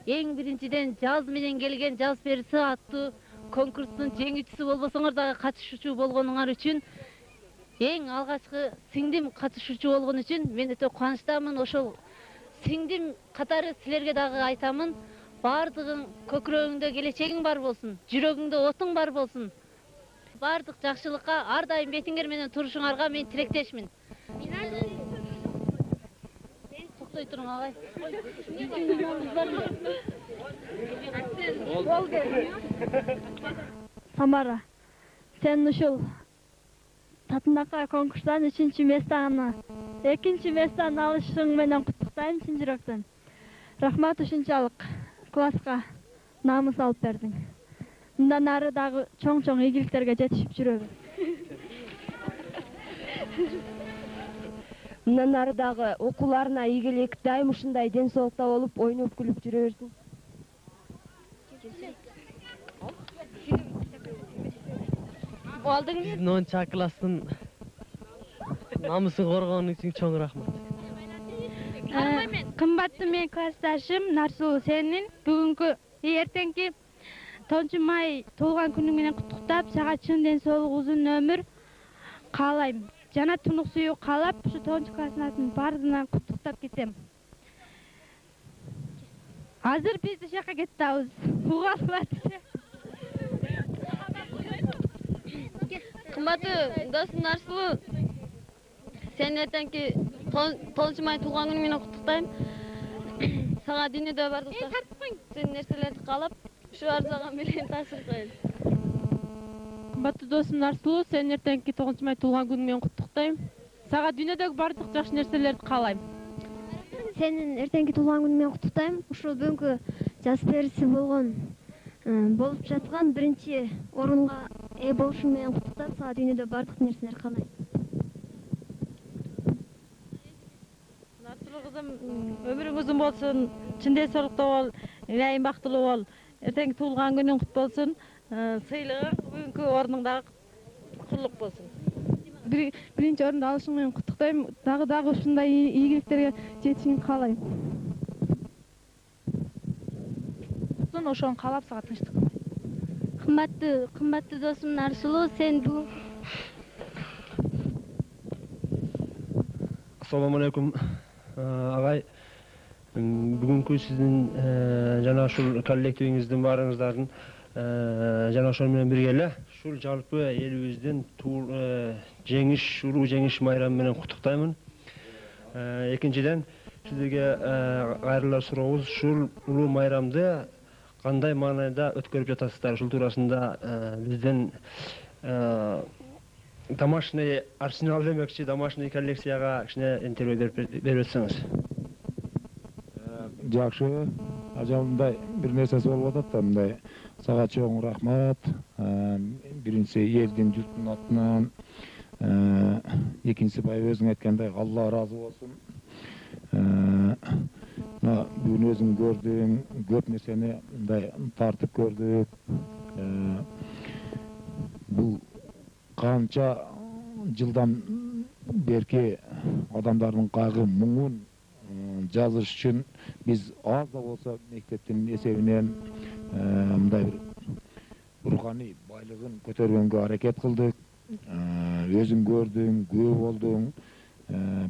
Eң биринчиден жаз менен келген жаз перisi аттуу конкурстун жеңүүчүсү болбосоңор дагы катышуучу болгонуңар үчүн эң алгачкы сиңдим катышуучу болгон үчүн мен өтө кубанычтамын. Ошол сиңдим катары силерге дагы айтамын. Бардыгың көкүрөгүңдө келечегиң бар болсун, жүрөгүңдө отуң бар болсун. Бардык жакшылыкка ар дайым бетиңер менен турушуңарга мен тилектешмин. Токтой туруң агай. Самара, сен ушул татындакы конкурстан 3-чү местаны, 2-чи местаны алышың менен куттуктайм чын жүрөктөн. Рахмат, ушунчалык класска намыс алып бердиң. Мындан ары дагы чоң-чоң ийгиликтерге жетишип жүрөбүз. Мындан ары дагы окууларына ийгилик, дайым ушундай ден соолукта болуп, ойноп күлүп жүрө берсин. Биздин 10-чы класстын намысын коргонуң үчүн чоң рахмат. Кымбаттуу менин классташым Нарсулуу, сенин бүгүнкү эртеңки 9-май туулган күнүң менен куттуктап, сага чын ден соолук, узун өмүр каалайм. Жана тунук сүйүү каалап, ушу 9-чу класстын бардыгынан куттуктап кетем. Азыр биз тышакка кетип атабыз. Угалбат. Кымбаттуу досум Нарсулуу, сен эртеңки 9-май туулган күнүң менен куттуктайм. Сага дүйнөдө бардык сен нерселерди каалап, ушу арзаган менен таасир коелу. Кымбаттуу досум Нарсулуу, сен эртеңки 9-май туулган күнүң менен куттуктайм. Сага дүйнөдөгү бардык жакшы нерселерди каалайм. Сенин эртеңки туулган күнүң менен куттуктайм. Ушул бүгүнкү жаз периси болуп жаткан 1-чи орунга ээ болушуң менен куттуктап, сага дүйнөдө бардык нерселерди каалайм. Нарсулуу кызым, өмүрүң узун болсун, чын ден соолукта бол, ылайым бактылуу бол. Эртеңки туулган күнүң кут болсун. Сыйлыгың бүгүнкү орнуңда кутлук болсун. Биринчи орунду алышың менен куттуктайм. Дагы ушундай ийгиликтерге жетишиңди каалайм. Ошону каалап, сага тынчтык. Кымбаттуу досум Нарсулуу, сен бүгүн Assalamu alaikum agay. Бүгүнкү сиздин жана ушул коллективиңиздин баарыңыздардын жана ошол менен бирге эле ушул жалпы элибиздин улуу жеңиш майрамы менен куттуктаймын. Экинчиден, сиздерге кайрылар сурообуз, ушул улуу майрамды кандай маанайда өткөрүп жатасыздар? Ушул туурасында бизден домашний арсенал демекчи, домашний коллекцияга кичине интервью берип өтсөңүз. Жакшы, ажалындай бир нерсеси болуп атат да, мындай сага чоң рахмат. Биринчиси элдин, журттун атынан, экинчиси баягы өзүң айткандай Алла ыраазы болсун. Бүгүн өзүң көрдүң, көп нерсени мындай тартып көрдүк. Бул канча жылдан берки адамдардын кайгы муңун жазыш үчүн биз аз да болсо мектептин эсебинен мындай бир руханий байлыгын көтөргөнгө аракет кылдык. Өзүң көрдүң, күбө болдуң.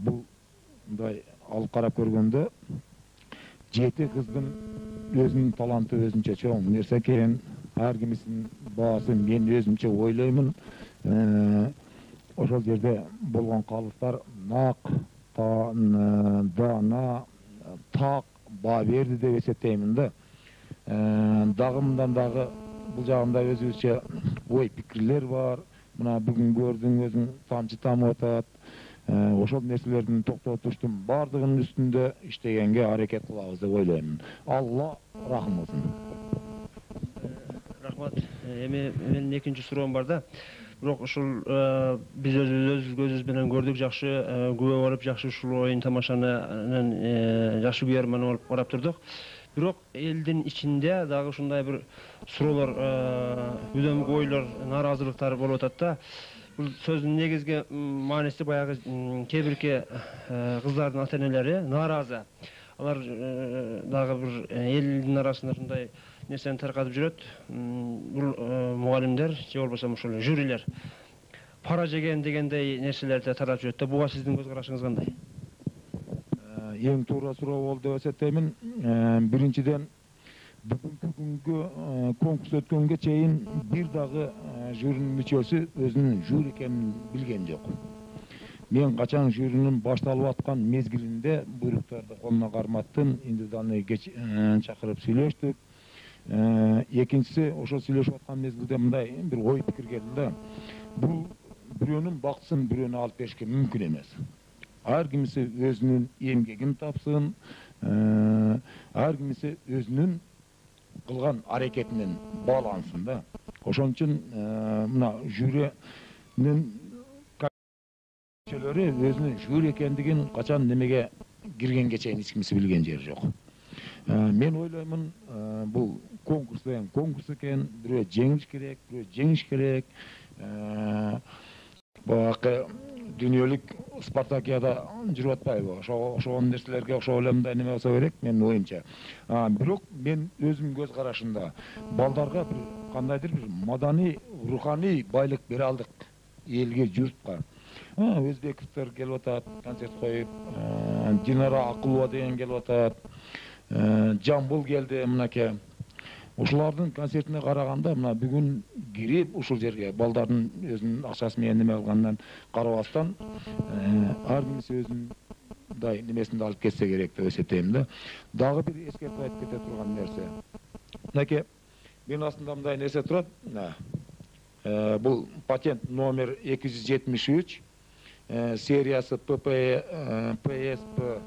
Бул мындай алып карап көргөндө 7 кыздын өзүнүн таланты өзүнчө чоң нерсе экен. Ар кимисинин баасын мен өзүмчө ойлоймун. Ошол жерде болгон калыптар нак, дана, так баа берди деп эсептеймин да. Дагы мындан дагы бул жагында өзүбүзчө ой пикирлер бар. Мына бүгүн көрдүң, өзүң тамчы тамып атат. Ошол нерселердин токтотуштун бардыгынын үстүндө иштегенге аракет кылабыз деп ойлоймун. Алла рахым болсун. Рахмат. Эми менин экинчи суроом бар да. Бирок ушул биз өзүбүз көзүбүз менен көрдүк, жакшы күбө болуп, жакшы ушул оюн тамашаны жакшы көрмөн болуп карап турдук. Бирок элдин ичинде дагы ушундай бир суроолор, үдөмгө ойлор, нааразылыктар болуп атат да. Бул сөздүн негизги мааниси баягы кээ бирки кыздардын ата-энелери нааразы. алар дагы бир элдин арасында ушундай нерсени таркатып жүрөт. Бул мугалимдер же болбосо ушул жюрилер пара жеген дегендей нерселерди таратып жүрөт да. Буга сиздин көз карашыңыз кандай? Эң туура суроо болду деп эсептеймин. Биринчиден бүгүнкү күнгө конкурс өткөнгө чейин бир дагы жюринин мүчөсү өзүнүн жюри экенин билген жок. Мен качан жюринин башталып аткан мезгилинде буйруктарды колуна карматтым, индивидуальный чакырып сүйлөштүк. Экинчиси, ошо сүйлөшүп аткан мезгилде мындай бир ой пикир келди да. Бул бирөөнүн бактысын бирөөнө алып беришке мүмкүн эмес. Ар кимиси өзүнүн эмгегин тапсын, ар кимиси өзүнүн кылган аракетинен баалансын да. Ошон үчүн мына жюринин мүчөлөрү өзүнүн жюри экендигин качан немеге киргенге чейин эч кимиси билген жери жок. Мен ойлоймун, бул конкурс деген конкурс экен, бирөө жеңиш керек, бирөө жеңиш керек. Баягы дүйнөлүк спартакиада жүрүп атпайбы? Ошол нерселерге ошол эле мындай неме болсо керек менин оюмча. Бирок мен өзүм көз карашымда балдарга бир кандайдыр бир маданий, руханий байлык бере алдык элге, журтка. Өзбековдор келип атат, концерт коюп, Динара Акулова деген келип атат, Жамбыл келди мынакей. Ушулардын концертине караганда мына бүгүн кирип ушул жерге балдардын өзүнүн акчасы менен неме кылгандан карабастан ар кимиси өзүнүн немесинде алып кетсе керек деп эсептейм да. Дагы бир эскертип айтып кете турган нерсе. Мынакей мен астында мындай нерсе турат. Бул патент номер 273, сериясы ПСП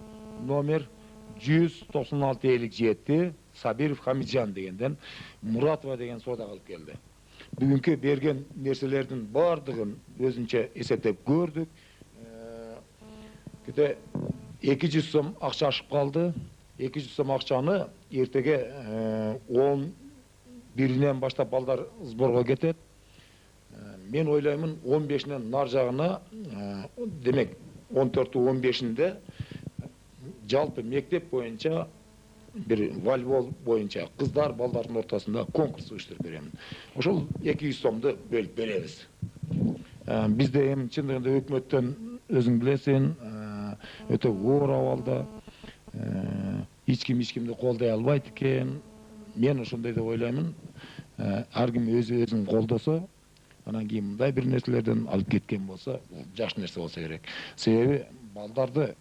номер 19657, Сабиров Хамиджан дегенден Муратова деген соода кылып келди. Бүгүнкү берген нерселердин бардыгын өзүнчө эсептеп көрдүк. Кете 200 сом акча ашып калды. 200 сом акчаны эртеге 11-инен баштап балдар сборго кетет. Мен ойлоймун 15-нен нар жагына, демек 14-15-inde жалпы мектеп боюнча бир волейбол боюнча кыздар балдардын ортосунда конкурс уюштуруп беремин. Ошол 200 сомду бөлүп беребиз. Бизде эми чындыгында өкмөттөн өзүң билесиң, өтө оор абалда, эч кимди колдой албайт экен. Мен ошондой деп ойлоймун. Ар ким өзүн колдосо, анан кийин мындай бир нерселерден алып кеткен болсо, жакшы нерсе болсо керек. Себеби балдарды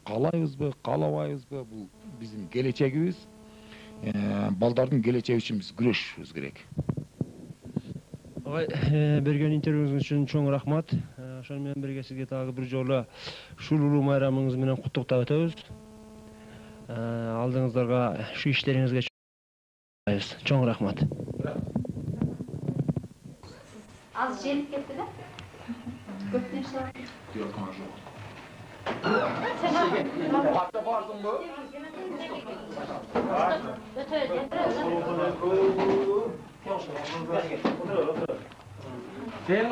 каалайбызбы, каалабайбызбы, бул биздин келечегибиз. Балдардын келечеги үчүн биз күрөшүшүбүз керек. Берген интервьюңуз үчүн чоң рахмат. Ошону менен бирге сизге дагы бир жолу ушул улуу майрамыңыз менен куттуктап өтөбүз. Алдыңыздарга ушу иштериңизге чоң рахмат. Az jelip ketdi da. Көп нерсе бар. Yok, hatta bardın bu. Sen